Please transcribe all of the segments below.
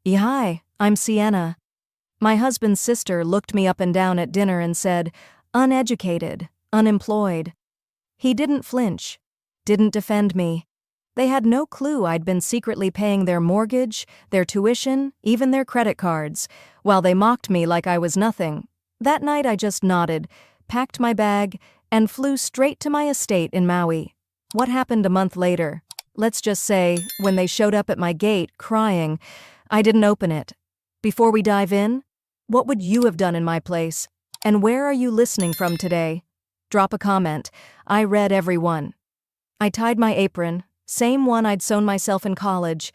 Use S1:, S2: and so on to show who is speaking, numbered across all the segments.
S1: Hi, I'm Sienna. My husband's sister looked me up and down at dinner and said, uneducated, unemployed. He didn't flinch, didn't defend me. They had no clue I'd been secretly paying their mortgage, their tuition, even their credit cards, while they mocked me like I was nothing. That night I just nodded, packed my bag, and flew straight to my estate in Maui. What happened a month later? Let's just say, when they showed up at my gate, crying, I didn't open it. Before we dive in, what would you have done in my place? And where are you listening from today? Drop a comment. I read every one. I tied my apron, same one I'd sewn myself in college.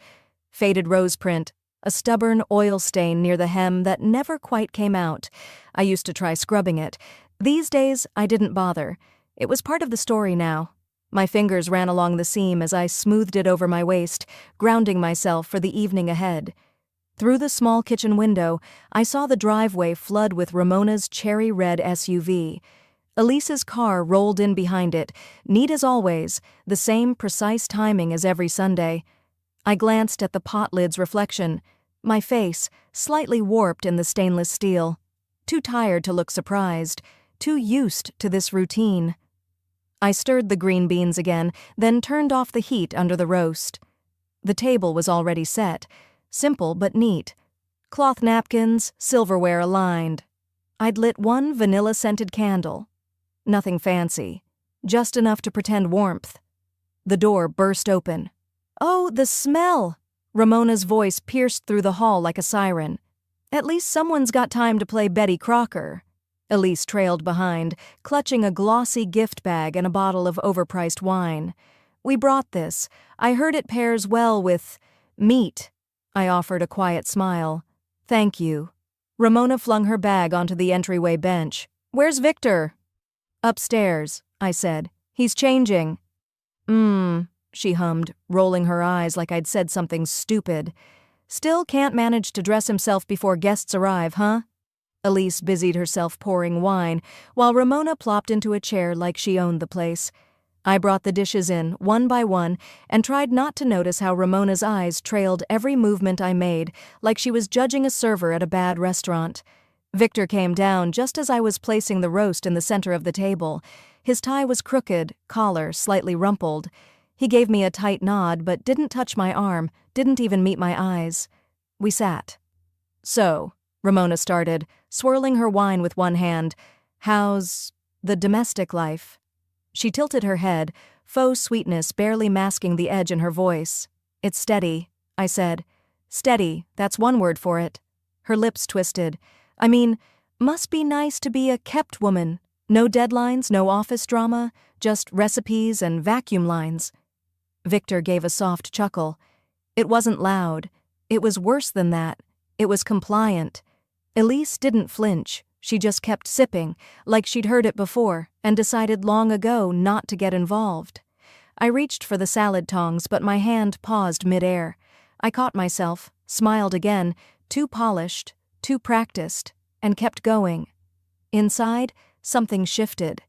S1: Faded rose print, a stubborn oil stain near the hem that never quite came out. I used to try scrubbing it. These days, I didn't bother. It was part of the story now. My fingers ran along the seam as I smoothed it over my waist, grounding myself for the evening ahead. Through the small kitchen window, I saw the driveway flood with Ramona's cherry red SUV. Elise's car rolled in behind it, neat as always, the same precise timing as every Sunday. I glanced at the pot lid's reflection, my face slightly warped in the stainless steel. Too tired to look surprised, too used to this routine. I stirred the green beans again, then turned off the heat under the roast. The table was already set, simple but neat. Cloth napkins, silverware aligned. I'd lit one vanilla-scented candle. Nothing fancy, just enough to pretend warmth. The door burst open. Oh, the smell! Ramona's voice pierced through the hall like a siren. At least someone's got time to play Betty Crocker. Elise trailed behind, clutching a glossy gift bag and a bottle of overpriced wine. We brought this. I heard it pairs well with meat. I offered a quiet smile. Thank you. Ramona flung her bag onto the entryway bench. Where's Victor? Upstairs, I said. He's changing. She hummed, rolling her eyes like I'd said something stupid. Still can't manage to dress himself before guests arrive, huh? Elise busied herself pouring wine, while Ramona plopped into a chair like she owned the place. I brought the dishes in, one by one, and tried not to notice how Ramona's eyes trailed every movement I made, like she was judging a server at a bad restaurant. Victor came down just as I was placing the roast in the center of the table. His tie was crooked, collar slightly rumpled. He gave me a tight nod but didn't touch my arm, didn't even meet my eyes. We sat. So, Ramona started, swirling her wine with one hand. How's the domestic life? She tilted her head, faux sweetness barely masking the edge in her voice. It's steady, I said. Steady, that's one word for it. Her lips twisted. I mean, must be nice to be a kept woman. No deadlines, no office drama, just recipes and vacuum lines. Victor gave a soft chuckle. It wasn't loud. It was worse than that. It was compliant. Elise didn't flinch. She just kept sipping, like she'd heard it before, and decided long ago not to get involved. I reached for the salad tongs, but my hand paused midair. I caught myself, smiled again, too polished, too practiced, and kept going. Inside, something shifted.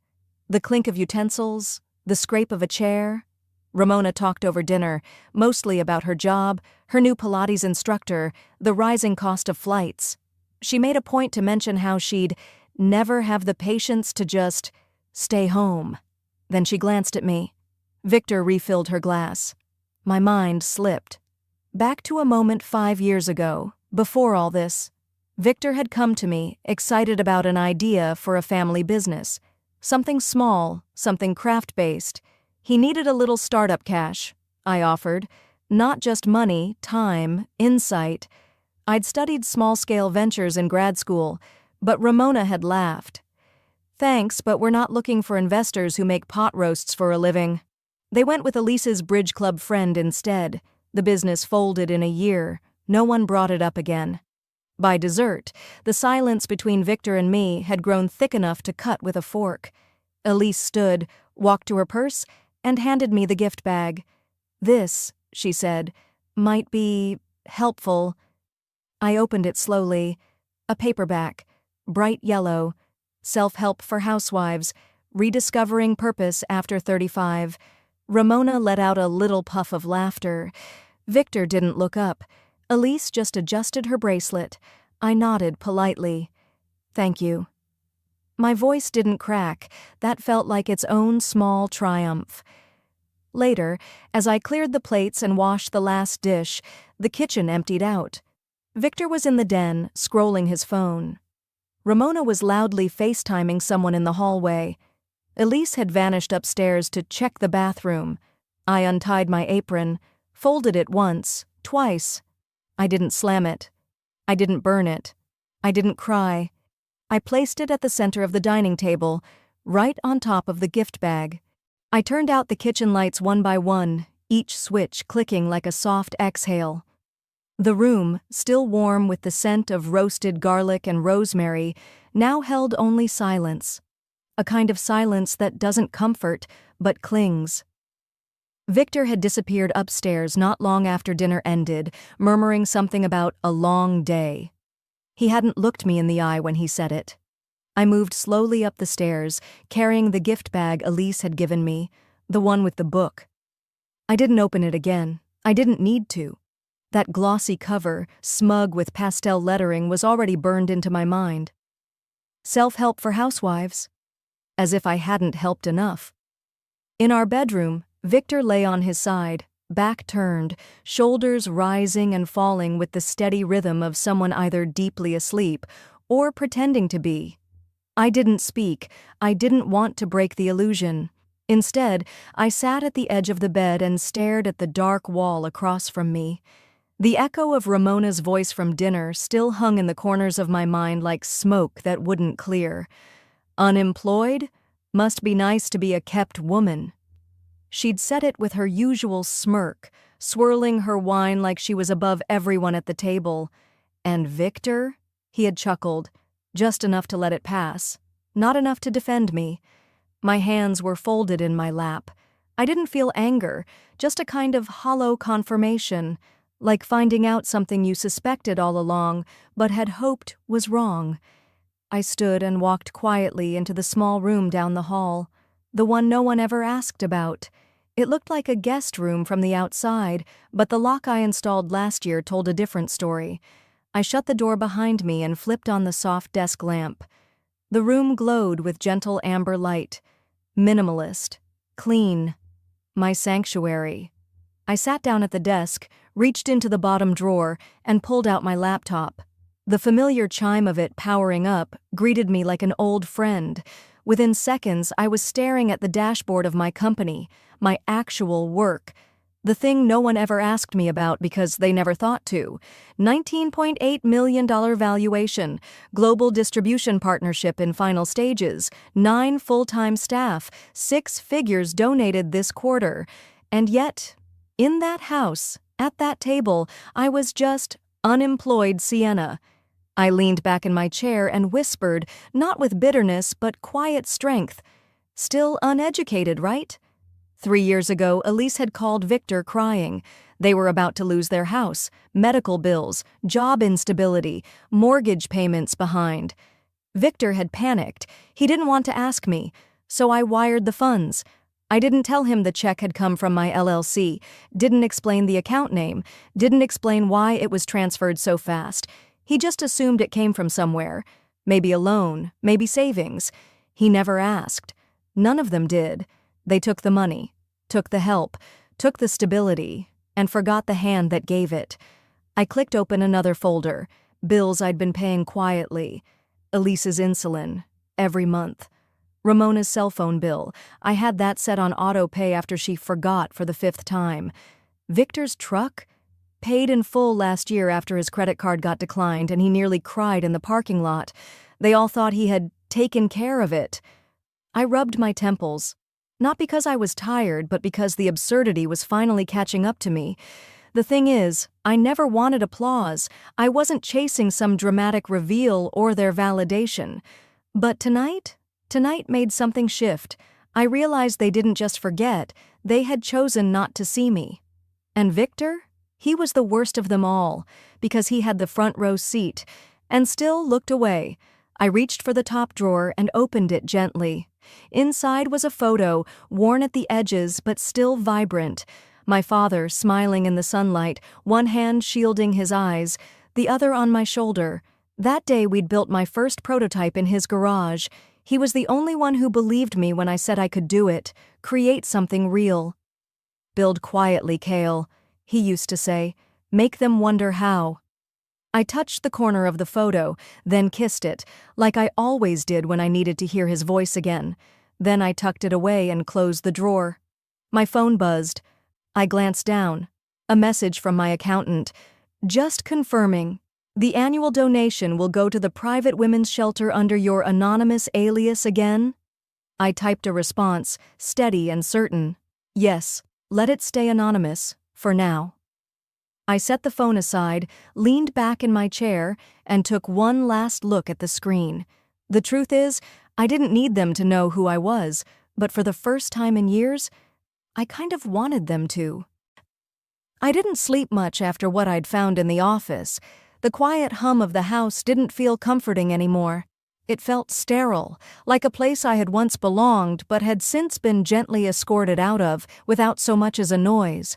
S1: The clink of utensils, the scrape of a chair. Ramona talked over dinner, mostly about her job, her new Pilates instructor, the rising cost of flights. She made a point to mention how she'd never have the patience to just stay home. Then she glanced at me. Victor refilled her glass. My mind slipped. Back to a moment 5 years ago, before all this. Victor had come to me, excited about an idea for a family business. Something small, something craft-based. He needed a little startup cash, I offered. Not just money, time, insight. I'd studied small-scale ventures in grad school, but Ramona had laughed. Thanks, but we're not looking for investors who make pot roasts for a living. They went with Elise's bridge club friend instead. The business folded in a year. No one brought it up again. By dessert, the silence between Victor and me had grown thick enough to cut with a fork. Elise stood, walked to her purse, and handed me the gift bag. This, she said, might be helpful. I opened it slowly. A paperback, bright yellow, Self-Help for Housewives, Rediscovering Purpose After 35. Ramona let out a little puff of laughter. Victor didn't look up. Elise just adjusted her bracelet. I nodded politely. Thank you. My voice didn't crack. That felt like its own small triumph. Later, as I cleared the plates and washed the last dish, the kitchen emptied out. Victor was in the den, scrolling his phone. Ramona was loudly FaceTiming someone in the hallway. Elise had vanished upstairs to check the bathroom. I untied my apron, folded it once, twice. I didn't slam it. I didn't burn it. I didn't cry. I placed it at the center of the dining table, right on top of the gift bag. I turned out the kitchen lights one by one, each switch clicking like a soft exhale. The room, still warm with the scent of roasted garlic and rosemary, now held only silence. A kind of silence that doesn't comfort, but clings. Victor had disappeared upstairs not long after dinner ended, murmuring something about a long day. He hadn't looked me in the eye when he said it. I moved slowly up the stairs, carrying the gift bag Elise had given me, the one with the book. I didn't open it again. I didn't need to. That glossy cover, smug with pastel lettering, was already burned into my mind. Self-help for housewives. As if I hadn't helped enough. In our bedroom, Victor lay on his side, back turned, shoulders rising and falling with the steady rhythm of someone either deeply asleep or pretending to be. I didn't speak. I didn't want to break the illusion. Instead, I sat at the edge of the bed and stared at the dark wall across from me. The echo of Ramona's voice from dinner still hung in the corners of my mind like smoke that wouldn't clear. Unemployed? Must be nice to be a kept woman. She'd said it with her usual smirk, swirling her wine like she was above everyone at the table. And Victor? He had chuckled, just enough to let it pass, not enough to defend me. My hands were folded in my lap. I didn't feel anger, just a kind of hollow confirmation, like finding out something you suspected all along but had hoped was wrong. I stood and walked quietly into the small room down the hall, the one no one ever asked about. It looked like a guest room from the outside, but the lock I installed last year told a different story. I shut the door behind me and flipped on the soft desk lamp. The room glowed with gentle amber light. Minimalist. Clean. My sanctuary. I sat down at the desk, reached into the bottom drawer, and pulled out my laptop. The familiar chime of it powering up greeted me like an old friend. Within seconds, I was staring at the dashboard of my company, my actual work. The thing no one ever asked me about because they never thought to. $19.8 million valuation, global distribution partnership in final stages, 9 full-time staff, 6 figures donated this quarter. And yet, in that house, at that table, I was just unemployed Sienna. I leaned back in my chair and whispered, not with bitterness but quiet strength. Still uneducated, right? 3 years ago, Elise had called Victor crying. They were about to lose their house, medical bills, job instability, mortgage payments behind. Victor had panicked. He didn't want to ask me, so I wired the funds. I didn't tell him the check had come from my LLC, didn't explain the account name, didn't explain why it was transferred so fast. He just assumed it came from somewhere. Maybe a loan, maybe savings. He never asked. None of them did. They took the money, took the help, took the stability, and forgot the hand that gave it. I clicked open another folder, bills I'd been paying quietly. Elise's insulin, every month. Ramona's cell phone bill, I had that set on auto pay after she forgot for the 5th time. Victor's truck? Paid in full last year after his credit card got declined and he nearly cried in the parking lot. They all thought he had taken care of it. I rubbed my temples. Not because I was tired, but because the absurdity was finally catching up to me. The thing is, I never wanted applause. I wasn't chasing some dramatic reveal or their validation. But tonight made something shift. I realized they didn't just forget, they had chosen not to see me. And Victor? He was the worst of them all, because he had the front row seat, and still looked away. I reached for the top drawer and opened it gently. Inside was a photo, worn at the edges but still vibrant. My father, smiling in the sunlight, one hand shielding his eyes, the other on my shoulder. That day we'd built my first prototype in his garage. He was the only one who believed me when I said I could do it, create something real. "Build quietly, Kale," he used to say. "Make them wonder how." I touched the corner of the photo, then kissed it, like I always did when I needed to hear his voice again. Then I tucked it away and closed the drawer. My phone buzzed. I glanced down. A message from my accountant. "Just confirming. The annual donation will go to the private women's shelter under your anonymous alias again?" I typed a response, steady and certain. "Yes, let it stay anonymous, for now." I set the phone aside, leaned back in my chair, and took one last look at the screen. The truth is, I didn't need them to know who I was, but for the first time in years, I kind of wanted them to. I didn't sleep much after what I'd found in the office. The quiet hum of the house didn't feel comforting anymore. It felt sterile, like a place I had once belonged but had since been gently escorted out of without so much as a noise.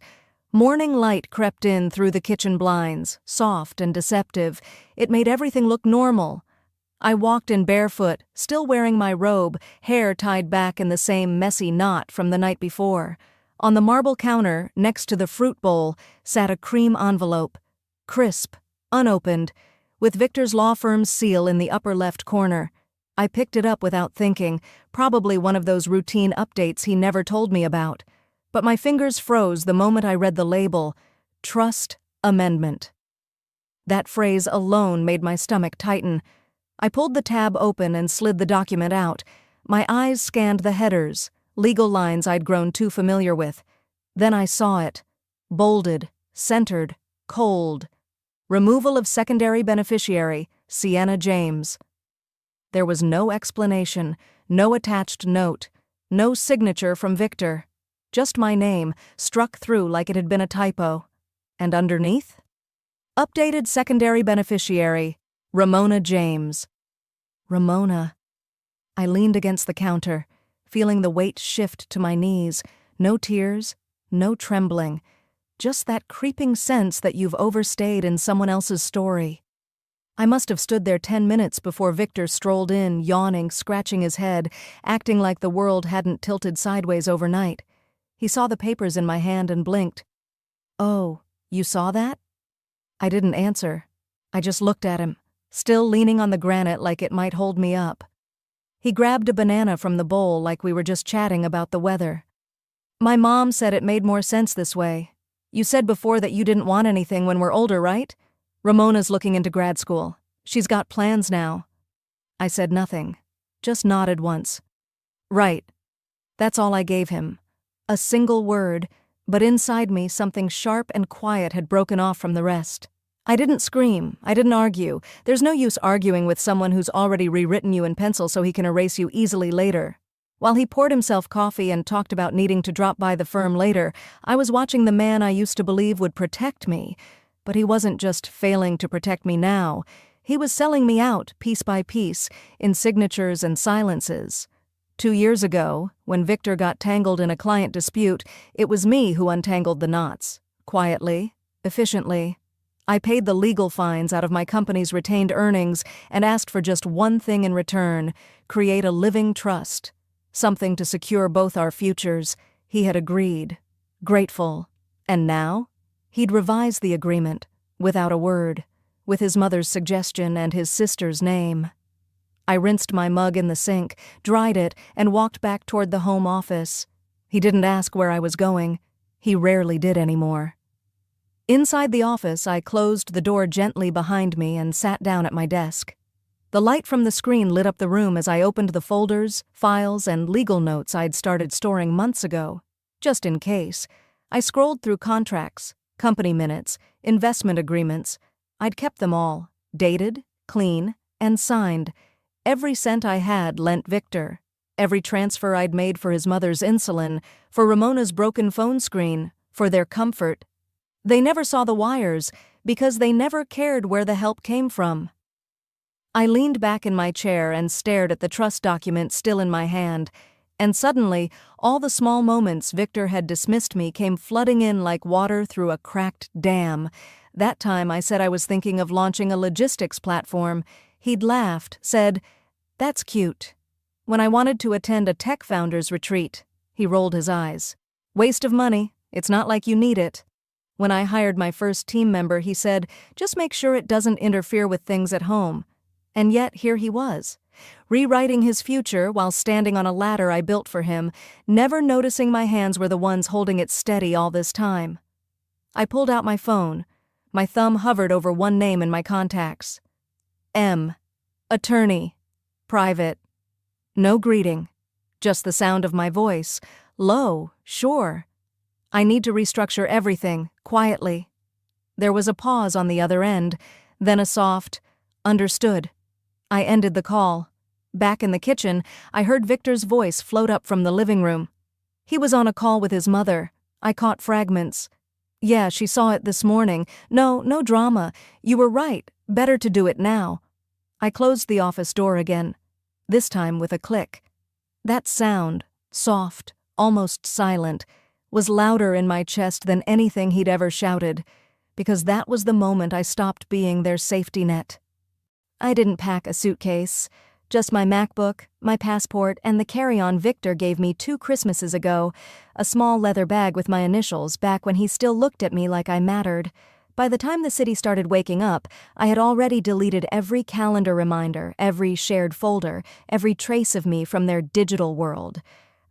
S1: Morning light crept in through the kitchen blinds, soft and deceptive. It made everything look normal. I walked in barefoot, still wearing my robe, hair tied back in the same messy knot from the night before. On the marble counter, next to the fruit bowl, sat a cream envelope. Crisp, unopened, with Victor's law firm's seal in the upper left corner. I picked it up without thinking, probably one of those routine updates he never told me about. But my fingers froze the moment I read the label, Trust Amendment. That phrase alone made my stomach tighten. I pulled the tab open and slid the document out. My eyes scanned the headers, legal lines I'd grown too familiar with. Then I saw it. Bolded, centered, cold. Removal of secondary beneficiary, Sienna James. There was no explanation, no attached note, no signature from Victor. Just my name, struck through like it had been a typo. And underneath? Updated secondary beneficiary, Ramona James. Ramona. I leaned against the counter, feeling the weight shift to my knees. No tears, no trembling. Just that creeping sense that you've overstayed in someone else's story. I must have stood there 10 minutes before Victor strolled in, yawning, scratching his head, acting like the world hadn't tilted sideways overnight. He saw the papers in my hand and blinked. "Oh, you saw that?" I didn't answer. I just looked at him, still leaning on the granite like it might hold me up. He grabbed a banana from the bowl like we were just chatting about the weather. "My mom said it made more sense this way. You said before that you didn't want anything when we're older, right? Ramona's looking into grad school. She's got plans now." I said nothing, just nodded once. "Right." That's all I gave him. A single word, but inside me something sharp and quiet had broken off from the rest. I didn't scream, I didn't argue. There's no use arguing with someone who's already rewritten you in pencil so he can erase you easily later. While he poured himself coffee and talked about needing to drop by the firm later, I was watching the man I used to believe would protect me. But he wasn't just failing to protect me now. He was selling me out, piece by piece, in signatures and silences. 2 years ago, when Victor got tangled in a client dispute, it was me who untangled the knots. Quietly, efficiently. I paid the legal fines out of my company's retained earnings and asked for just one thing in return: create a living trust. Something to secure both our futures. He had agreed. Grateful. And now? He'd revised the agreement, without a word, with his mother's suggestion and his sister's name. I rinsed my mug in the sink, dried it, and walked back toward the home office. He didn't ask where I was going. He rarely did anymore. Inside the office, I closed the door gently behind me and sat down at my desk. The light from the screen lit up the room as I opened the folders, files, and legal notes I'd started storing months ago. Just in case. I scrolled through contracts, company minutes, investment agreements. I'd kept them all, dated, clean, and signed. Every cent I had lent Victor. Every transfer I'd made for his mother's insulin, for Ramona's broken phone screen, for their comfort. They never saw the wires, because they never cared where the help came from. I leaned back in my chair and stared at the trust document still in my hand, And suddenly, all the small moments Victor had dismissed me came flooding in like water through a cracked dam. That time I said I was thinking of launching a logistics platform. He'd laughed, said, "That's cute." When I wanted to attend a tech founders retreat, he rolled his eyes. "Waste of money. It's not like you need it." When I hired my first team member, he said, "Just make sure it doesn't interfere with things at home." And yet here he was, rewriting his future while standing on a ladder I built for him, never noticing my hands were the ones holding it steady all this time. I pulled out my phone. My thumb hovered over one name in my contacts. M. Attorney. Private. No greeting. Just the sound of my voice. Low, sure. I need to restructure everything, quietly. There was a pause on the other end, then a soft, "Understood." I ended the call. Back in the kitchen, I heard Victor's voice float up from the living room. He was on a call with his mother. I caught fragments. "Yeah, she saw it this morning. No drama. You were right. Better to do it now." I closed the office door again, this time with a click. That sound, soft, almost silent, was louder in my chest than anything he'd ever shouted, because that was the moment I stopped being their safety net. I didn't pack a suitcase, just my MacBook, my passport, and the carry-on Victor gave me 2 Christmases ago, a small leather bag with my initials back when he still looked at me like I mattered. By the time the city started waking up, I had already deleted every calendar reminder, every shared folder, every trace of me from their digital world.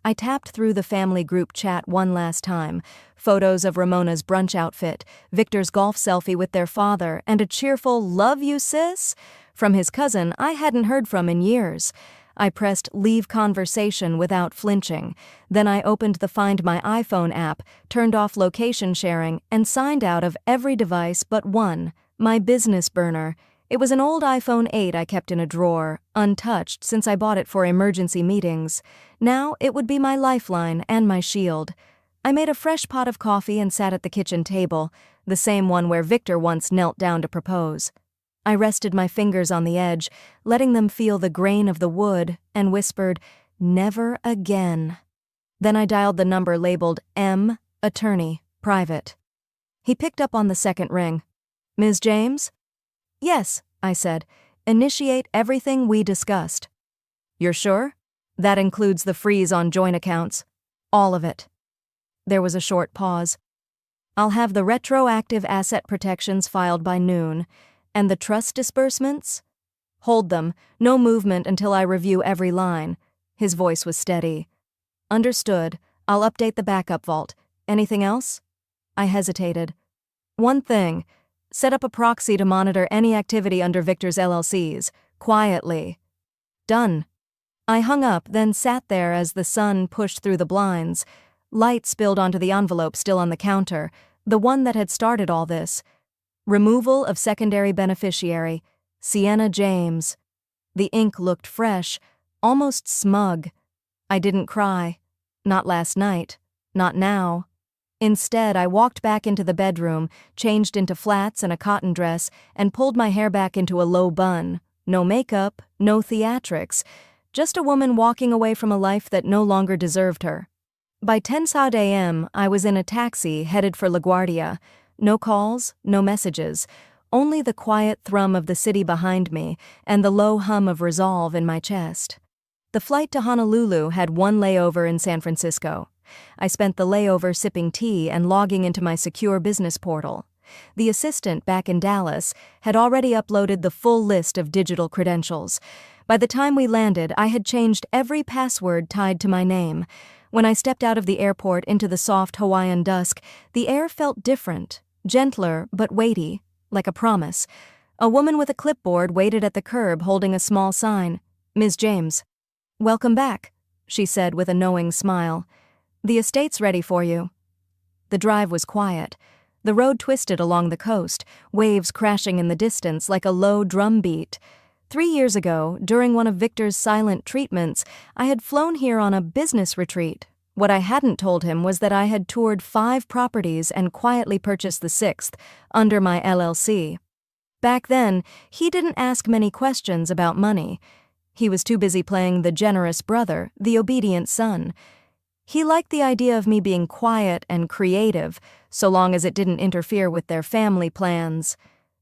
S1: I tapped through the family group chat one last time, photos of Ramona's brunch outfit, Victor's golf selfie with their father, and a cheerful "Love you, sis?" from his cousin I hadn't heard from in years. I pressed leave conversation without flinching. Then I opened the Find My iPhone app, turned off location sharing, and signed out of every device but one, my business burner. It was an old iPhone 8 I kept in a drawer, untouched since I bought it for emergency meetings. Now it would be my lifeline and my shield. I made a fresh pot of coffee and sat at the kitchen table, the same one where Victor once knelt down to propose. I rested my fingers on the edge, letting them feel the grain of the wood, and whispered, "Never again." Then I dialed the number labeled M, Attorney, Private. He picked up on the second ring. "Ms. James?" "Yes," I said. "Initiate everything we discussed." "You're sure? That includes the freeze on joint accounts. All of it." There was a short pause. "I'll have the retroactive asset protections filed by noon. And the trust disbursements? Hold them, no movement until I review every line." His voice was steady. "Understood. I'll update the backup vault. Anything else?" I hesitated. "One thing. Set up a proxy to monitor any activity under Victor's LLCs. Quietly." "Done." I hung up, then sat there as the sun pushed through the blinds. Light spilled onto the envelope still on the counter, the one that had started all this. Removal of secondary beneficiary, Sienna James. The ink looked fresh, almost smug. I didn't cry. Not last night. Not now. Instead, I walked back into the bedroom, changed into flats and a cotton dress, and pulled my hair back into a low bun. No makeup, no theatrics. Just a woman walking away from a life that no longer deserved her. By 10 a.m., I was in a taxi headed for LaGuardia. No calls, no messages, only the quiet thrum of the city behind me and the low hum of resolve in my chest. The flight to Honolulu had one layover in San Francisco. I spent the layover sipping tea and logging into my secure business portal. The assistant back in Dallas had already uploaded the full list of digital credentials. By the time we landed, I had changed every password tied to my name. When I stepped out of the airport into the soft Hawaiian dusk, the air felt different. Gentler, but weighty, like a promise. A woman with a clipboard waited at the curb holding a small sign. "Ms. James." "Welcome back," she said with a knowing smile. "The estate's ready for you." The drive was quiet. The road twisted along the coast, waves crashing in the distance like a low drum beat. 3 years ago, during one of Victor's silent treatments, I had flown here on a business retreat. What I hadn't told him was that I had toured 5 properties and quietly purchased the 6th, under my LLC. Back then, he didn't ask many questions about money. He was too busy playing the generous brother, the obedient son. He liked the idea of me being quiet and creative, so long as it didn't interfere with their family plans.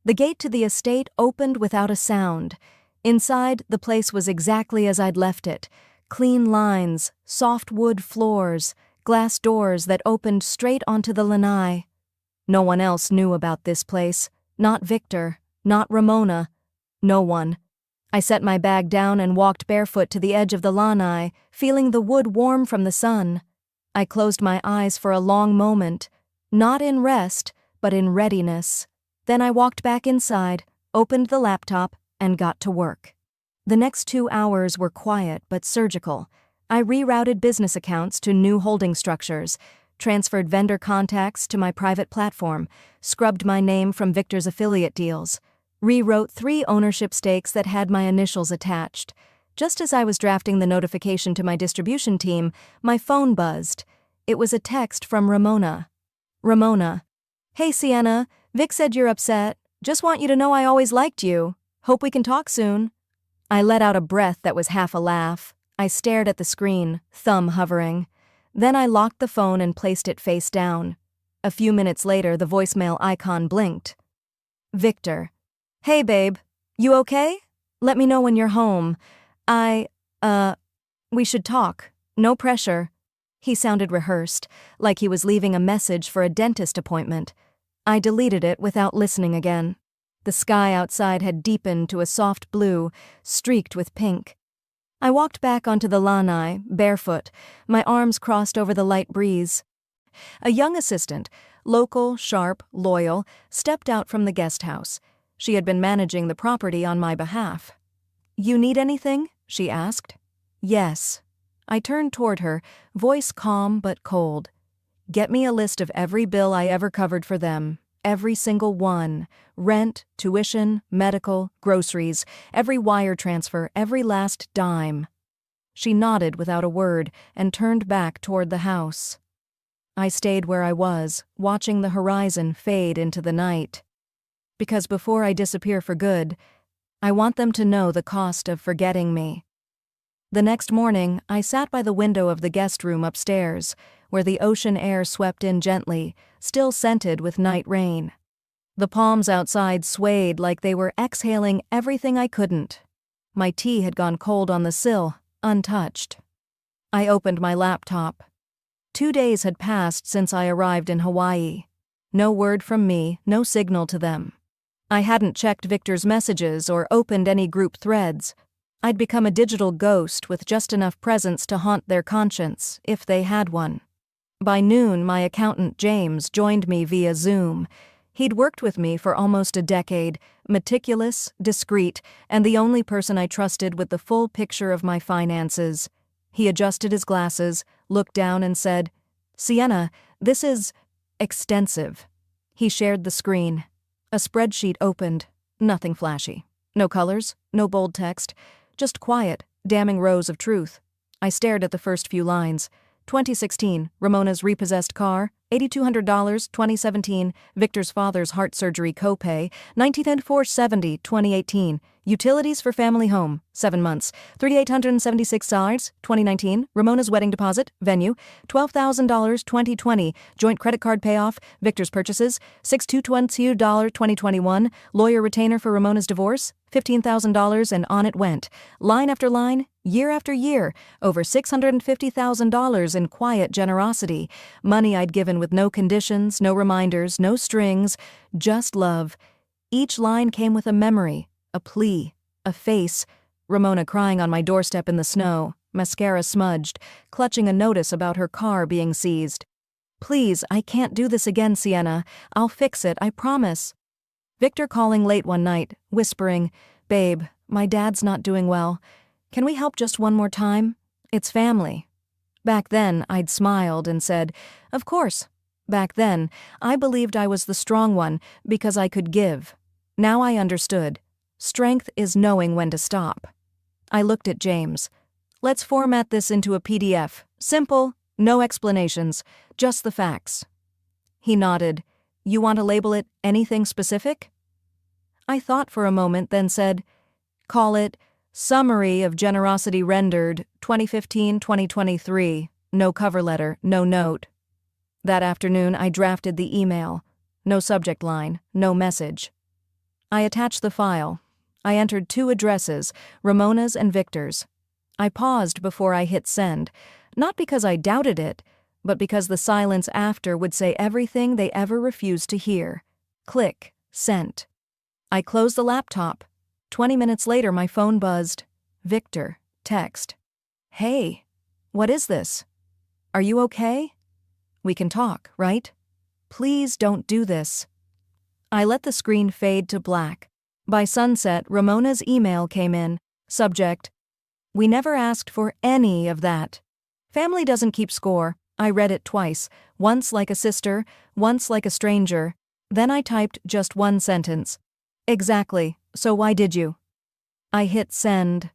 S1: The gate to the estate opened without a sound. Inside, the place was exactly as I'd left it. Clean lines, soft wood floors, glass doors that opened straight onto the lanai. No one else knew about this place. Not Victor, not Ramona. No one. I set my bag down and walked barefoot to the edge of the lanai, feeling the wood warm from the sun. I closed my eyes for a long moment, not in rest, but in readiness. Then I walked back inside, opened the laptop, and got to work. The next 2 hours were quiet but surgical. I rerouted business accounts to new holding structures, transferred vendor contacts to my private platform, scrubbed my name from Victor's affiliate deals, rewrote 3 ownership stakes that had my initials attached. Just as I was drafting the notification to my distribution team, my phone buzzed. It was a text from Ramona. Ramona. Hey Sienna, Vic said you're upset. Just want you to know I always liked you. Hope we can talk soon. I let out a breath that was half a laugh. I stared at the screen, thumb hovering. Then I locked the phone and placed it face down. A few minutes later, the voicemail icon blinked. Victor. Hey babe, you okay? Let me know when you're home. We should talk. No pressure. He sounded rehearsed, like he was leaving a message for a dentist appointment. I deleted it without listening again. The sky outside had deepened to a soft blue, streaked with pink. I walked back onto the lanai, barefoot, my arms crossed over the light breeze. A young assistant, local, sharp, loyal, stepped out from the guest house. She had been managing the property on my behalf. You need anything? She asked. Yes. I turned toward her, voice calm but cold. Get me a list of every bill I ever covered for them. Every single one. Rent, tuition, medical, groceries, every wire transfer, every last dime. She nodded without a word and turned back toward the house. I stayed where I was, watching the horizon fade into the night. Because before I disappear for good, I want them to know the cost of forgetting me. The next morning, I sat by the window of the guest room upstairs, where the ocean air swept in gently, still scented with night rain. The palms outside swayed like they were exhaling everything I couldn't. My tea had gone cold on the sill, untouched. I opened my laptop. 2 days had passed since I arrived in Hawaii. No word from me, no signal to them. I hadn't checked Victor's messages or opened any group threads. I'd become a digital ghost with just enough presence to haunt their conscience, if they had one. By noon, my accountant James joined me via Zoom. He'd worked with me for almost a decade, meticulous, discreet, and the only person I trusted with the full picture of my finances. He adjusted his glasses, looked down and said, Sienna, this is extensive. He shared the screen. A spreadsheet opened. Nothing flashy. No colors, no bold text, just quiet, damning rows of truth. I stared at the first few lines. 2016, Ramona's repossessed car, $8,200, 2017, Victor's father's heart surgery copay, $1,904.70, 2018, utilities for family home, 7 months, $3,876, 2019, Ramona's wedding deposit, venue, $12,000, 2020, joint credit card payoff, Victor's purchases, $6,220, 2021, lawyer retainer for Ramona's divorce, $15,000, and on it went. Line after line, year after year, over $650,000 in quiet generosity, money I'd given with no conditions, no reminders, no strings, just love. Each line came with a memory, a plea, a face, Ramona crying on my doorstep in the snow, mascara smudged, clutching a notice about her car being seized. Please, I can't do this again, Sienna. I'll fix it, I promise. Victor calling late one night, whispering, Babe, my dad's not doing well. Can we help just one more time? It's family. Back then, I'd smiled and said, Of course. Back then, I believed I was the strong one because I could give. Now I understood. Strength is knowing when to stop. I looked at James. Let's format this into a PDF. Simple, no explanations, just the facts. He nodded. You want to label it anything specific? I thought for a moment, then said, Call it Summary of generosity rendered 2015-2023. No cover letter, no note. That afternoon I drafted the email. No subject line, no message. I attached the file. I entered 2 addresses, Ramona's and Victor's. I paused before I hit send, not because I doubted it, but because the silence after would say everything they ever refused to hear. Click, sent. I closed the laptop. 20 minutes later my phone buzzed. Victor, text. Hey, what is this? Are you okay? We can talk, right? Please don't do this. I let the screen fade to black. By sunset, Ramona's email came in. Subject: We never asked for any of that. Family doesn't keep score. I read it twice, once like a sister, once like a stranger. Then I typed just one sentence. Exactly, so why did you? I hit send.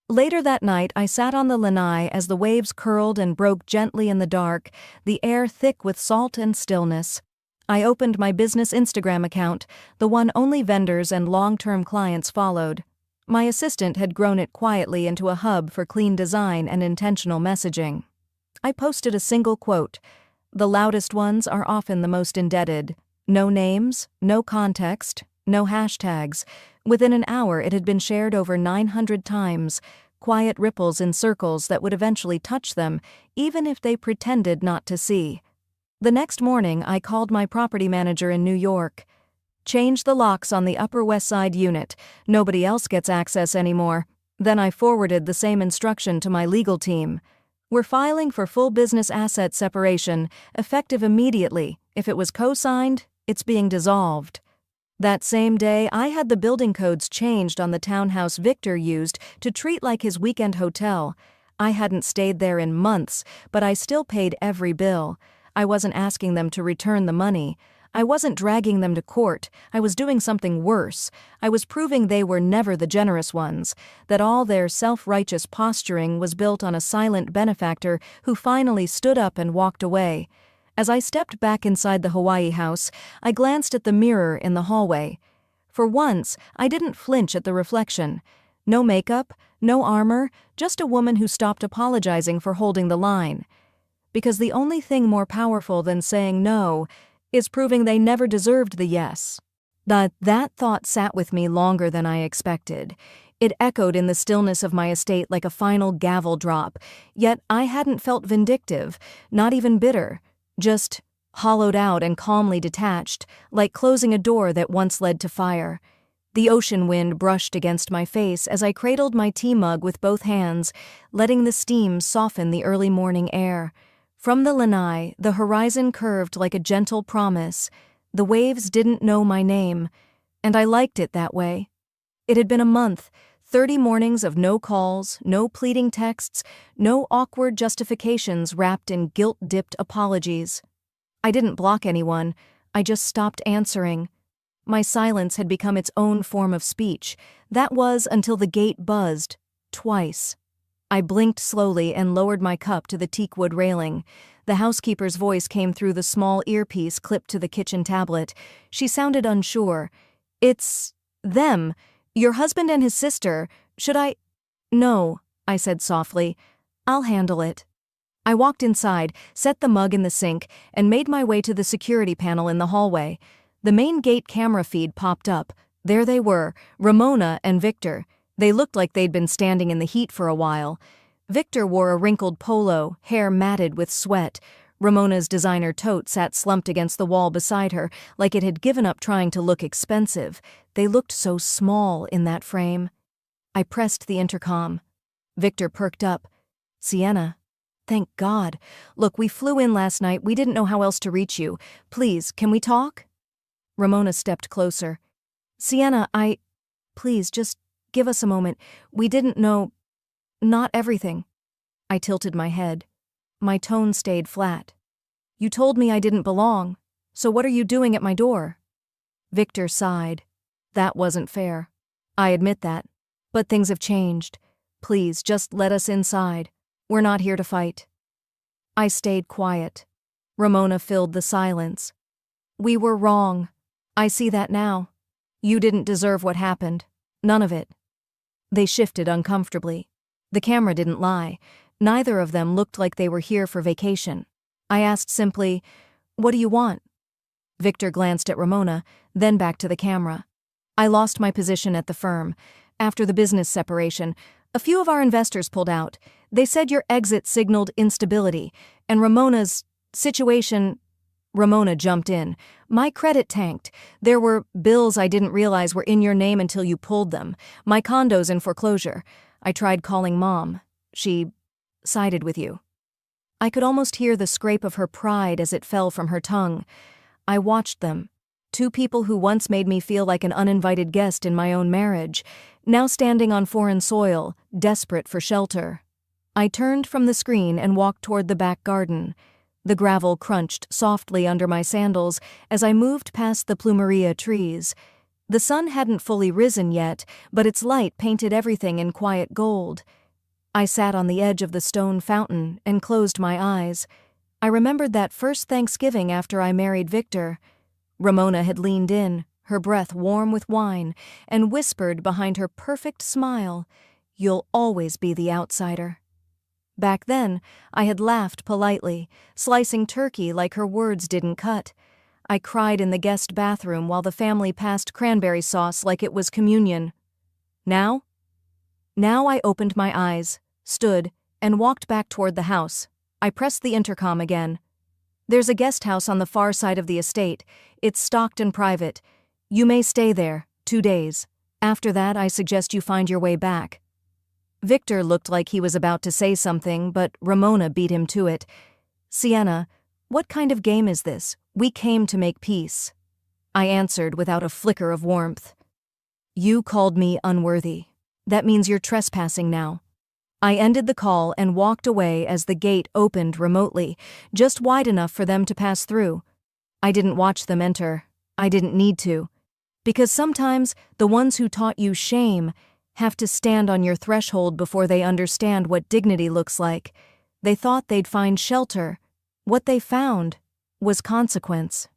S1: Later that night, I sat on the lanai as the waves curled and broke gently in the dark, the air thick with salt and stillness. I opened my business Instagram account, the one only vendors and long-term clients followed. My assistant had grown it quietly into a hub for clean design and intentional messaging. I posted a single quote. The loudest ones are often the most indebted. No names, no context, no hashtags. Within an hour it had been shared over 900 times, quiet ripples in circles that would eventually touch them, even if they pretended not to see. The next morning I called my property manager in New York. Change the locks on the Upper West Side unit. Nobody else gets access anymore. Then I forwarded the same instruction to my legal team. We're filing for full business asset separation, effective immediately. If it was co-signed, it's being dissolved. That same day, I had the building codes changed on the townhouse Victor used to treat like his weekend hotel. I hadn't stayed there in months, but I still paid every bill. I wasn't asking them to return the money. I wasn't dragging them to court. I was doing something worse. I was proving they were never the generous ones, that all their self-righteous posturing was built on a silent benefactor who finally stood up and walked away. As I stepped back inside the Hawaii house, I glanced at the mirror in the hallway. For once, I didn't flinch at the reflection. No makeup, no armor, just a woman who stopped apologizing for holding the line. Because the only thing more powerful than saying no is proving they never deserved the yes. That thought sat with me longer than I expected. It echoed in the stillness of my estate like a final gavel drop, yet I hadn't felt vindictive, not even bitter, just hollowed out and calmly detached, like closing a door that once led to fire. The ocean wind brushed against my face as I cradled my tea mug with both hands, letting the steam soften the early morning air. From the lanai, the horizon curved like a gentle promise. The waves didn't know my name, and I liked it that way. It had been a month, 30 mornings of no calls, no pleading texts, no awkward justifications wrapped in guilt-dipped apologies. I didn't block anyone, I just stopped answering. My silence had become its own form of speech. That was until the gate buzzed, twice. I blinked slowly and lowered my cup to the teakwood railing. The housekeeper's voice came through the small earpiece clipped to the kitchen tablet. She sounded unsure. It's them. Your husband and his sister. Should I? No, I said softly. I'll handle it. I walked inside, set the mug in the sink, and made my way to the security panel in the hallway. The main gate camera feed popped up. There they were, Ramona and Victor. They looked like they'd been standing in the heat for a while. Victor wore a wrinkled polo, hair matted with sweat. Ramona's designer tote sat slumped against the wall beside her, like it had given up trying to look expensive. They looked so small in that frame. I pressed the intercom. Victor perked up. Sienna. Thank God. Look, we flew in last night. We didn't know how else to reach you. Please, can we talk? Ramona stepped closer. Sienna, Please, just give us a moment. We didn't know. Not everything. I tilted my head. My tone stayed flat. You told me I didn't belong. So what are you doing at my door? Victor sighed. That wasn't fair. I admit that. But things have changed. Please, just let us inside. We're not here to fight. I stayed quiet. Ramona filled the silence. We were wrong. I see that now. You didn't deserve what happened. None of it. They shifted uncomfortably. The camera didn't lie. Neither of them looked like they were here for vacation. I asked simply, "What do you want?" Victor glanced at Ramona, then back to the camera. "I lost my position at the firm. After the business separation, a few of our investors pulled out. They said your exit signaled instability, and Ramona's situation—" Ramona jumped in. "My credit tanked. There were bills I didn't realize were in your name until you pulled them. My condo's in foreclosure. I tried calling Mom. She sided with you." I could almost hear the scrape of her pride as it fell from her tongue. I watched them. Two people who once made me feel like an uninvited guest in my own marriage, now standing on foreign soil, desperate for shelter. I turned from the screen and walked toward the back garden. The gravel crunched softly under my sandals as I moved past the plumeria trees. The sun hadn't fully risen yet, but its light painted everything in quiet gold. I sat on the edge of the stone fountain and closed my eyes. I remembered that first Thanksgiving after I married Victor. Ramona had leaned in, her breath warm with wine, and whispered behind her perfect smile, "You'll always be the outsider." Back then, I had laughed politely, slicing turkey like her words didn't cut. I cried in the guest bathroom while the family passed cranberry sauce like it was communion. Now I opened my eyes, stood, and walked back toward the house. I pressed the intercom again. "There's a guest house on the far side of the estate. It's stocked and private. You may stay there, 2 days. After that, I suggest you find your way back." Victor looked like he was about to say something, but Ramona beat him to it. "Sienna, what kind of game is this? We came to make peace." I answered without a flicker of warmth. "You called me unworthy. That means you're trespassing now." I ended the call and walked away as the gate opened remotely, just wide enough for them to pass through. I didn't watch them enter. I didn't need to. Because sometimes the ones who taught you shame have to stand on your threshold before they understand what dignity looks like. They thought they'd find shelter. What they found was consequence.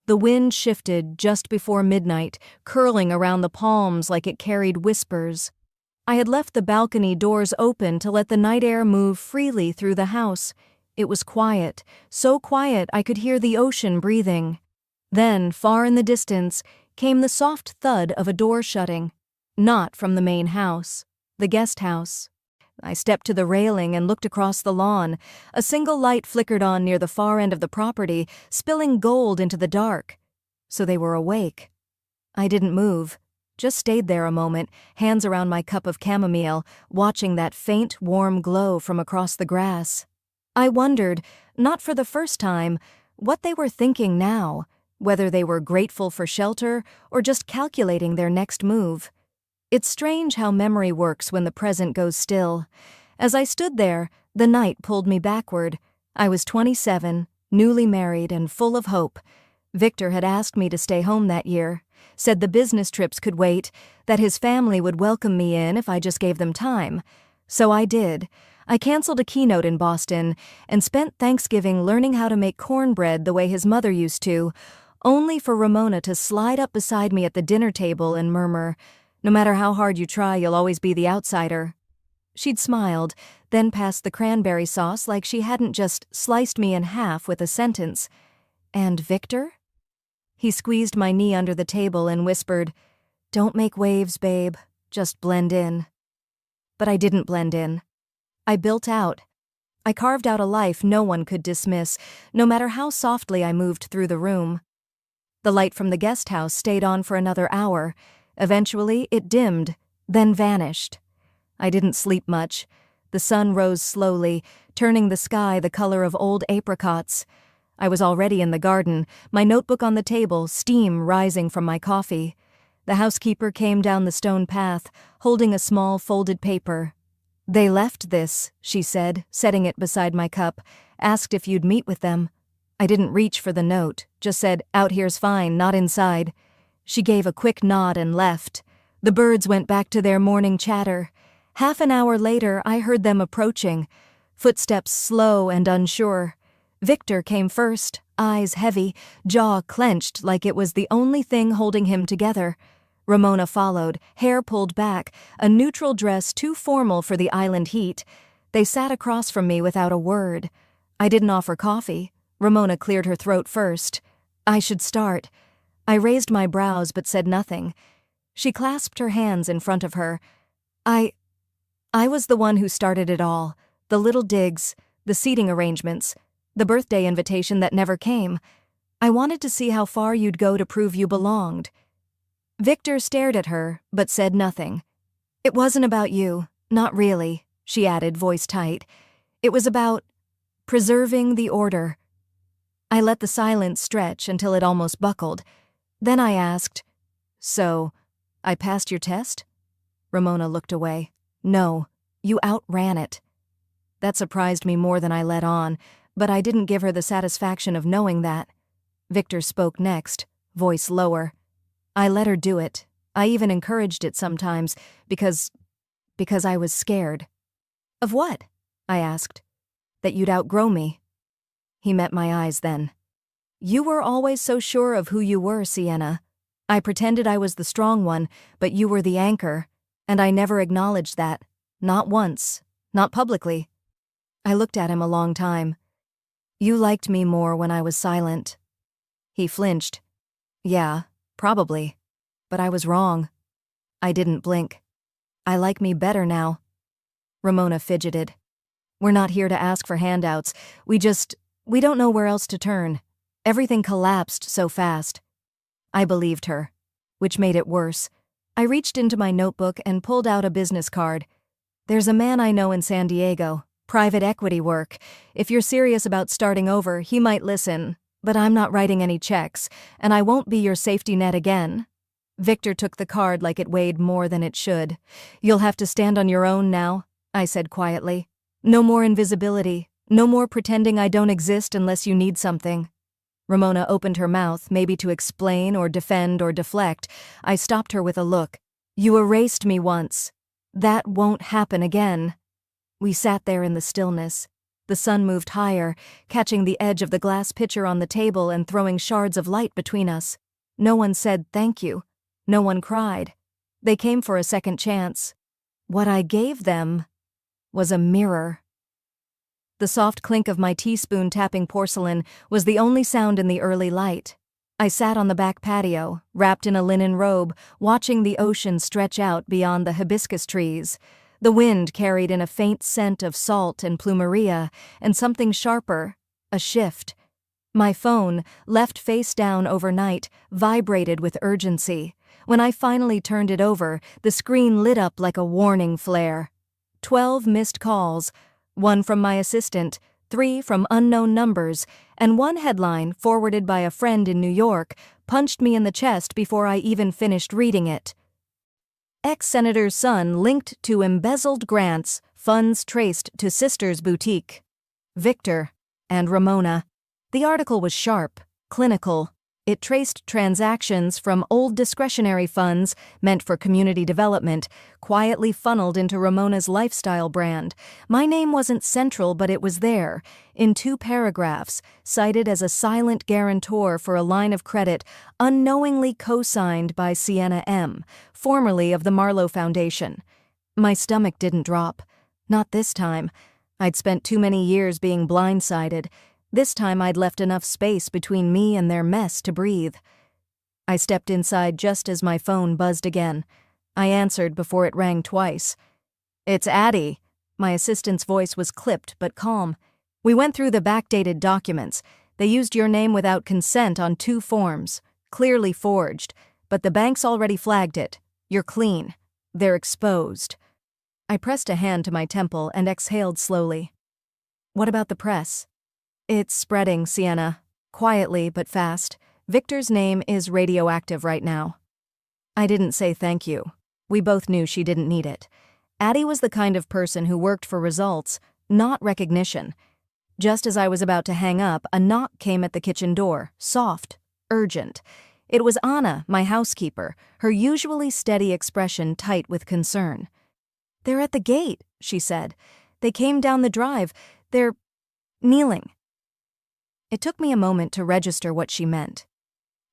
S1: The wind shifted just before midnight, curling around the palms like it carried whispers. I had left the balcony doors open to let the night air move freely through the house. It was quiet, so quiet I could hear the ocean breathing. Then, far in the distance, came the soft thud of a door shutting. Not from the main house, the guest house. I stepped to the railing and looked across the lawn. A single light flickered on near the far end of the property, spilling gold into the dark. So they were awake. I didn't move. Just stayed there a moment, hands around my cup of chamomile, watching that faint, warm glow from across the grass. I wondered, not for the first time, what they were thinking now, whether they were grateful for shelter or just calculating their next move. It's strange how memory works when the present goes still. As I stood there, the night pulled me backward. I was 27, newly married and full of hope. Victor had asked me to stay home that year, said the business trips could wait, that his family would welcome me in if I just gave them time. So I did. I canceled a keynote in Boston and spent Thanksgiving learning how to make cornbread the way his mother used to, only for Ramona to slide up beside me at the dinner table and murmur, "No matter how hard you try, you'll always be the outsider." She'd smiled, then passed the cranberry sauce like she hadn't just sliced me in half with a sentence. "And Victor?" He squeezed my knee under the table and whispered, "Don't make waves, babe. Just blend in." But I didn't blend in. I built out. I carved out a life no one could dismiss, no matter how softly I moved through the room. The light from the guest house stayed on for another hour. Eventually, it dimmed, then vanished. I didn't sleep much. The sun rose slowly, turning the sky the color of old apricots. I was already in the garden, my notebook on the table, steam rising from my coffee. The housekeeper came down the stone path, holding a small folded paper. "They left this," she said, setting it beside my cup, "asked if you'd meet with them." I didn't reach for the note, just said, "Out here's fine, not inside." She gave a quick nod and left. The birds went back to their morning chatter. Half an hour later, I heard them approaching, footsteps slow and unsure. Victor came first, eyes heavy, jaw clenched like it was the only thing holding him together. Ramona followed, hair pulled back, a neutral dress too formal for the island heat. They sat across from me without a word. I didn't offer coffee. Ramona cleared her throat first. I should start. I raised my brows but said nothing. She clasped her hands in front of her. I was the one who started it all. The little digs, the seating arrangements, the birthday invitation that never came. I wanted to see how far you'd go to prove you belonged. Victor stared at her, but said nothing. It wasn't about you, not really, she added, voice tight. It was about preserving the order. I let the silence stretch until it almost buckled. Then I asked, So, I passed your test? Ramona looked away. No, you outran it. That surprised me more than I let on, but I didn't give her the satisfaction of knowing that. Victor spoke next, voice lower. I let her do it. I even encouraged it sometimes, because I was scared. Of what? I asked. That you'd outgrow me. He met my eyes then. You were always so sure of who you were, Sienna. I pretended I was the strong one, but you were the anchor, and I never acknowledged that. Not once. Not publicly. I looked at him a long time. You liked me more when I was silent. He flinched. Yeah, probably. But I was wrong. I didn't blink. I like me better now. Ramona fidgeted. We're not here to ask for handouts. We don't know where else to turn. Everything collapsed so fast. I believed her, which made it worse. I reached into my notebook and pulled out a business card. There's a man I know in San Diego, private equity work. If you're serious about starting over, he might listen. But I'm not writing any checks, and I won't be your safety net again. Victor took the card like it weighed more than it should. You'll have to stand on your own now, I said quietly. No more invisibility. No more pretending I don't exist unless you need something. Ramona opened her mouth, maybe to explain or defend or deflect. I stopped her with a look. You erased me once. That won't happen again. We sat there in the stillness. The sun moved higher, catching the edge of the glass pitcher on the table and throwing shards of light between us. No one said thank you. No one cried. They came for a second chance. What I gave them was a mirror. The soft clink of my teaspoon tapping porcelain was the only sound in the early light. I sat on the back patio, wrapped in a linen robe, watching the ocean stretch out beyond the hibiscus trees. The wind carried in a faint scent of salt and plumeria, and something sharper, a shift. My phone, left face down overnight, vibrated with urgency. When I finally turned it over, the screen lit up like a warning flare. 12 missed calls, 1 from my assistant, 3 from unknown numbers, and 1 headline forwarded by a friend in New York punched me in the chest before I even finished reading it. Ex-senator's son linked to embezzled grants, funds traced to sister's boutique. Victor and Ramona. The article was sharp, clinical. It traced transactions from old discretionary funds meant for community development, quietly funneled into Ramona's lifestyle brand. My name wasn't central, but it was there, in 2 paragraphs, cited as a silent guarantor for a line of credit unknowingly co-signed by Sienna M., formerly of the Marlowe Foundation. My stomach didn't drop. Not this time. I'd spent too many years being blindsided. This time I'd left enough space between me and their mess to breathe. I stepped inside just as my phone buzzed again. I answered before it rang twice. It's Addie. My assistant's voice was clipped but calm. We went through the backdated documents. They used your name without consent on 2 forms, clearly forged, but the bank's already flagged it. You're clean. They're exposed. I pressed a hand to my temple and exhaled slowly. What about the press? It's spreading, Sienna. Quietly but fast. Victor's name is radioactive right now. I didn't say thank you. We both knew she didn't need it. Addie was the kind of person who worked for results, not recognition. Just as I was about to hang up, a knock came at the kitchen door, soft, urgent. It was Anna, my housekeeper, her usually steady expression tight with concern. They're at the gate, she said. They came down the drive. They're kneeling. It took me a moment to register what she meant.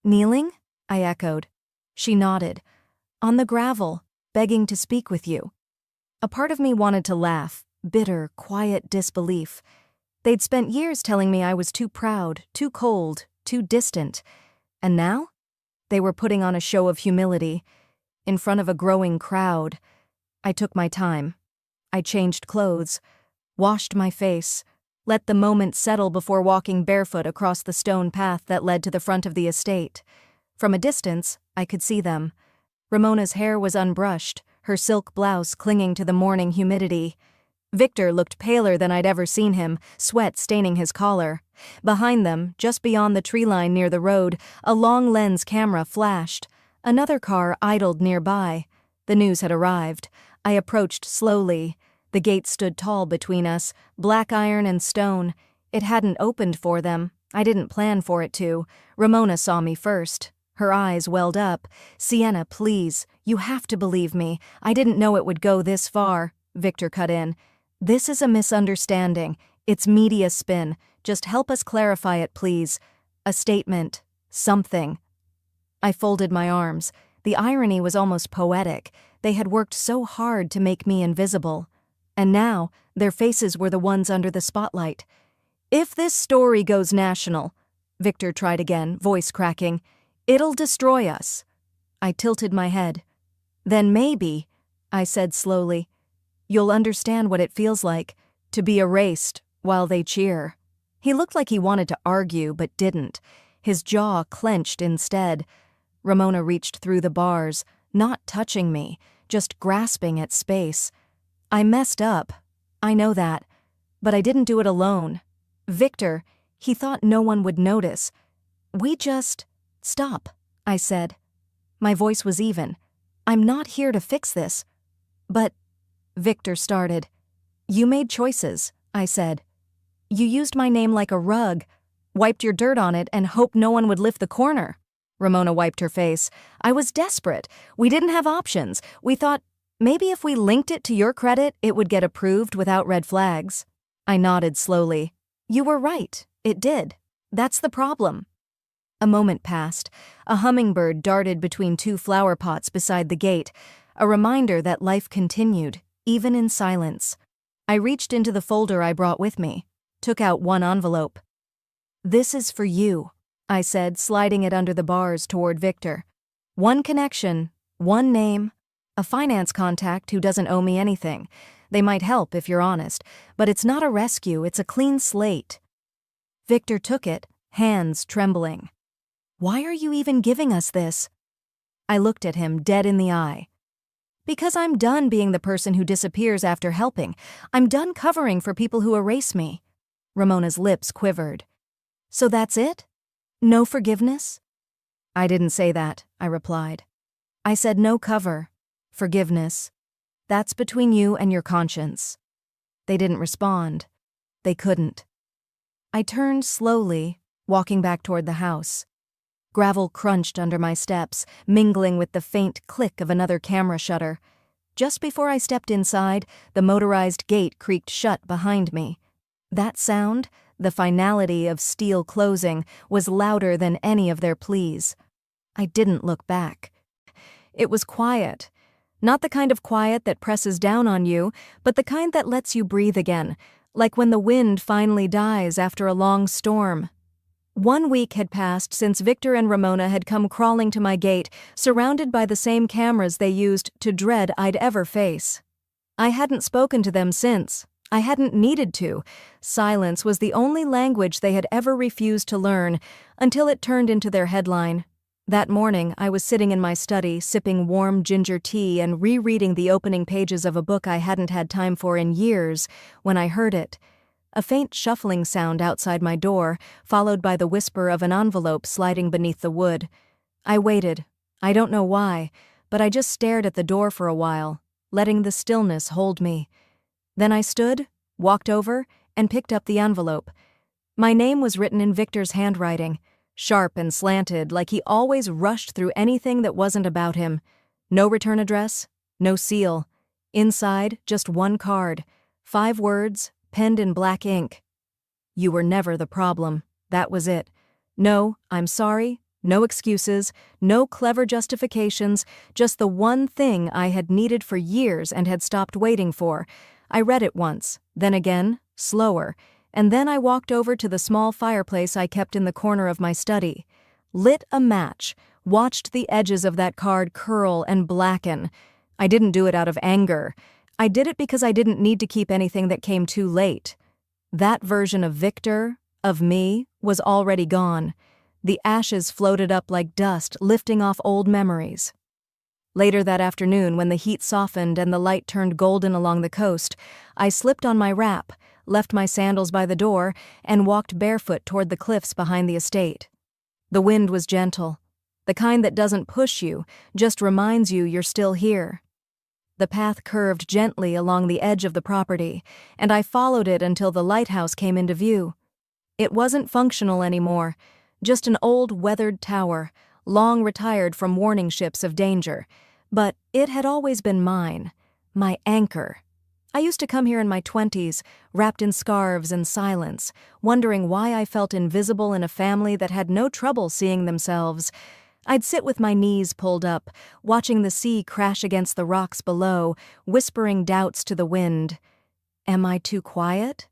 S1: Kneeling? I echoed. She nodded. On the gravel, begging to speak with you. A part of me wanted to laugh, bitter, quiet disbelief. They'd spent years telling me I was too proud, too cold, too distant. And now? They were putting on a show of humility. In front of a growing crowd. I took my time. I changed clothes, washed my face, let the moment settle before walking barefoot across the stone path that led to the front of the estate. From a distance, I could see them. Ramona's hair was unbrushed, her silk blouse clinging to the morning humidity. Victor looked paler than I'd ever seen him, sweat staining his collar. Behind them, just beyond the tree line near the road, a long-lens camera flashed. Another car idled nearby. The news had arrived. I approached slowly. The gate stood tall between us, black iron and stone. It hadn't opened for them. I didn't plan for it to. Ramona saw me first. Her eyes welled up. "Sienna, please, you have to believe me. I didn't know it would go this far," Victor cut in. "This is a misunderstanding. It's media spin. Just help us clarify it, please. A statement. Something." I folded my arms. The irony was almost poetic. They had worked so hard to make me invisible. And now, their faces were the ones under the spotlight. "If this story goes national," Victor tried again, voice cracking, "it'll destroy us." I tilted my head. "Then maybe," I said slowly, "you'll understand what it feels like to be erased while they cheer." He looked like he wanted to argue but didn't. His jaw clenched instead. Ramona reached through the bars, not touching me, just grasping at space. I messed up. I know that. But I didn't do it alone. Victor, he thought no one would notice. "We just... stop," I said. My voice was even. "I'm not here to fix this." "But..." Victor started. "You made choices," I said. "You used my name like a rug, wiped your dirt on it and hoped no one would lift the corner." Ramona wiped her face. "I was desperate. We didn't have options. We thought, maybe if we linked it to your credit, it would get approved without red flags." I nodded slowly. "You were right. It did. That's the problem." A moment passed. A hummingbird darted between two flower pots beside the gate, a reminder that life continued, even in silence. I reached into the folder I brought with me, took out one envelope. "This is for you," I said, sliding it under the bars toward Victor. "One connection, one name, a finance contact who doesn't owe me anything. They might help if you're honest, but it's not a rescue, it's a clean slate." Victor took it, hands trembling. "Why are you even giving us this?" I looked at him dead in the eye. "Because I'm done being the person who disappears after helping. I'm done covering for people who erase me." Ramona's lips quivered. "So that's it? No forgiveness?" "I didn't say that," I replied. "I said no cover. Forgiveness. That's between you and your conscience." They didn't respond. They couldn't. I turned slowly, walking back toward the house. Gravel crunched under my steps, mingling with the faint click of another camera shutter. Just before I stepped inside, the motorized gate creaked shut behind me. That sound, the finality of steel closing, was louder than any of their pleas. I didn't look back. It was quiet. Not the kind of quiet that presses down on you, but the kind that lets you breathe again, like when the wind finally dies after a long storm. 1 week had passed since Victor and Ramona had come crawling to my gate, surrounded by the same cameras they used to dread I'd ever face. I hadn't spoken to them since. I hadn't needed to. Silence was the only language they had ever refused to learn, until it turned into their headline. That morning, I was sitting in my study, sipping warm ginger tea and rereading the opening pages of a book I hadn't had time for in years, when I heard it. A faint shuffling sound outside my door, followed by the whisper of an envelope sliding beneath the wood. I waited. I don't know why, but I just stared at the door for a while, letting the stillness hold me. Then I stood, walked over, and picked up the envelope. My name was written in Victor's handwriting, sharp and slanted, like he always rushed through anything that wasn't about him. No return address, no seal. Inside, just one card, 5 words, penned in black ink. "You were never the problem. That was it. No, I'm sorry. No excuses, no clever justifications, just the one thing I had needed for years and had stopped waiting for. I read it once, then again, slower, and then I walked over to the small fireplace I kept in the corner of my study, lit a match, watched the edges of that card curl and blacken. I didn't do it out of anger. I did it because I didn't need to keep anything that came too late. That version of Victor, of me, was already gone. The ashes floated up like dust, lifting off old memories. Later that afternoon, when the heat softened and the light turned golden along the coast, I slipped on my wrap, left my sandals by the door, and walked barefoot toward the cliffs behind the estate. The wind was gentle, the kind that doesn't push you, just reminds you you're still here. The path curved gently along the edge of the property, and I followed it until the lighthouse came into view. It wasn't functional anymore, just an old weathered tower, long retired from warning ships of danger. But it had always been mine, my anchor. I used to come here in my 20s, wrapped in scarves and silence, wondering why I felt invisible in a family that had no trouble seeing themselves. I'd sit with my knees pulled up, watching the sea crash against the rocks below, whispering doubts to the wind. Am I too quiet?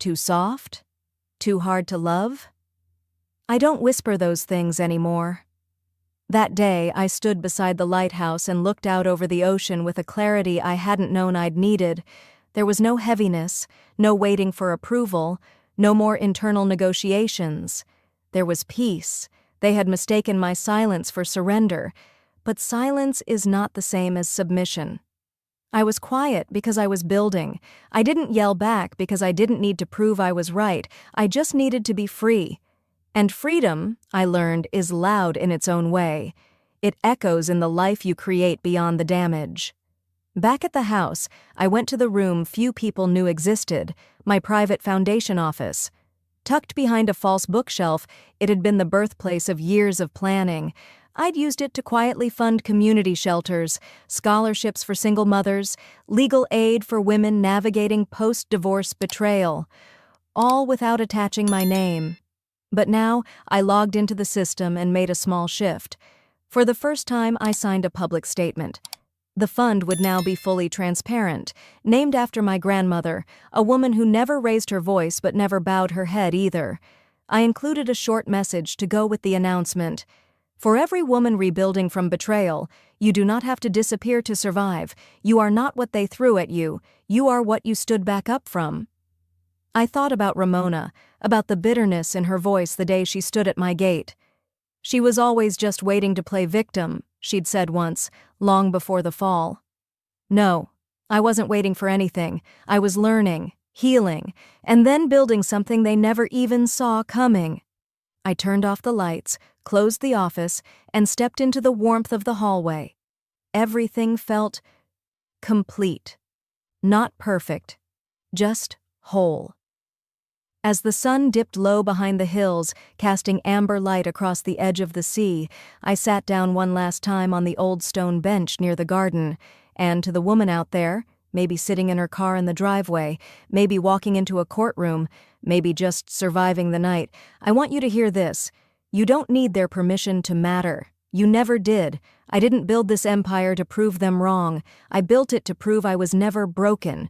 S1: Too soft? Too hard to love? I don't whisper those things anymore. That day, I stood beside the lighthouse and looked out over the ocean with a clarity I hadn't known I'd needed. There was no heaviness, no waiting for approval, no more internal negotiations. There was peace. They had mistaken my silence for surrender, but silence is not the same as submission. I was quiet because I was building. I didn't yell back because I didn't need to prove I was right. I just needed to be free. And freedom, I learned, is loud in its own way. It echoes in the life you create beyond the damage. Back at the house, I went to the room few people knew existed, my private foundation office. Tucked behind a false bookshelf, it had been the birthplace of years of planning. I'd used it to quietly fund community shelters, scholarships for single mothers, legal aid for women navigating post-divorce betrayal, all without attaching my name. But now, I logged into the system and made a small shift. For the first time, I signed a public statement. The fund would now be fully transparent, named after my grandmother, a woman who never raised her voice but never bowed her head either. I included a short message to go with the announcement. For every woman rebuilding from betrayal, you do not have to disappear to survive. You are not what they threw at you. You are what you stood back up from. I thought about Ramona, about the bitterness in her voice the day she stood at my gate. She was always just waiting to play victim, she'd said once, long before the fall. No, I wasn't waiting for anything. I was learning, healing, and then building something they never even saw coming. I turned off the lights, closed the office, and stepped into the warmth of the hallway. Everything felt complete. Not perfect, just whole. As the sun dipped low behind the hills, casting amber light across the edge of the sea, I sat down one last time on the old stone bench near the garden, and to the woman out there, maybe sitting in her car in the driveway, maybe walking into a courtroom, maybe just surviving the night, I want you to hear this. You don't need their permission to matter. You never did. I didn't build this empire to prove them wrong. I built it to prove I was never broken.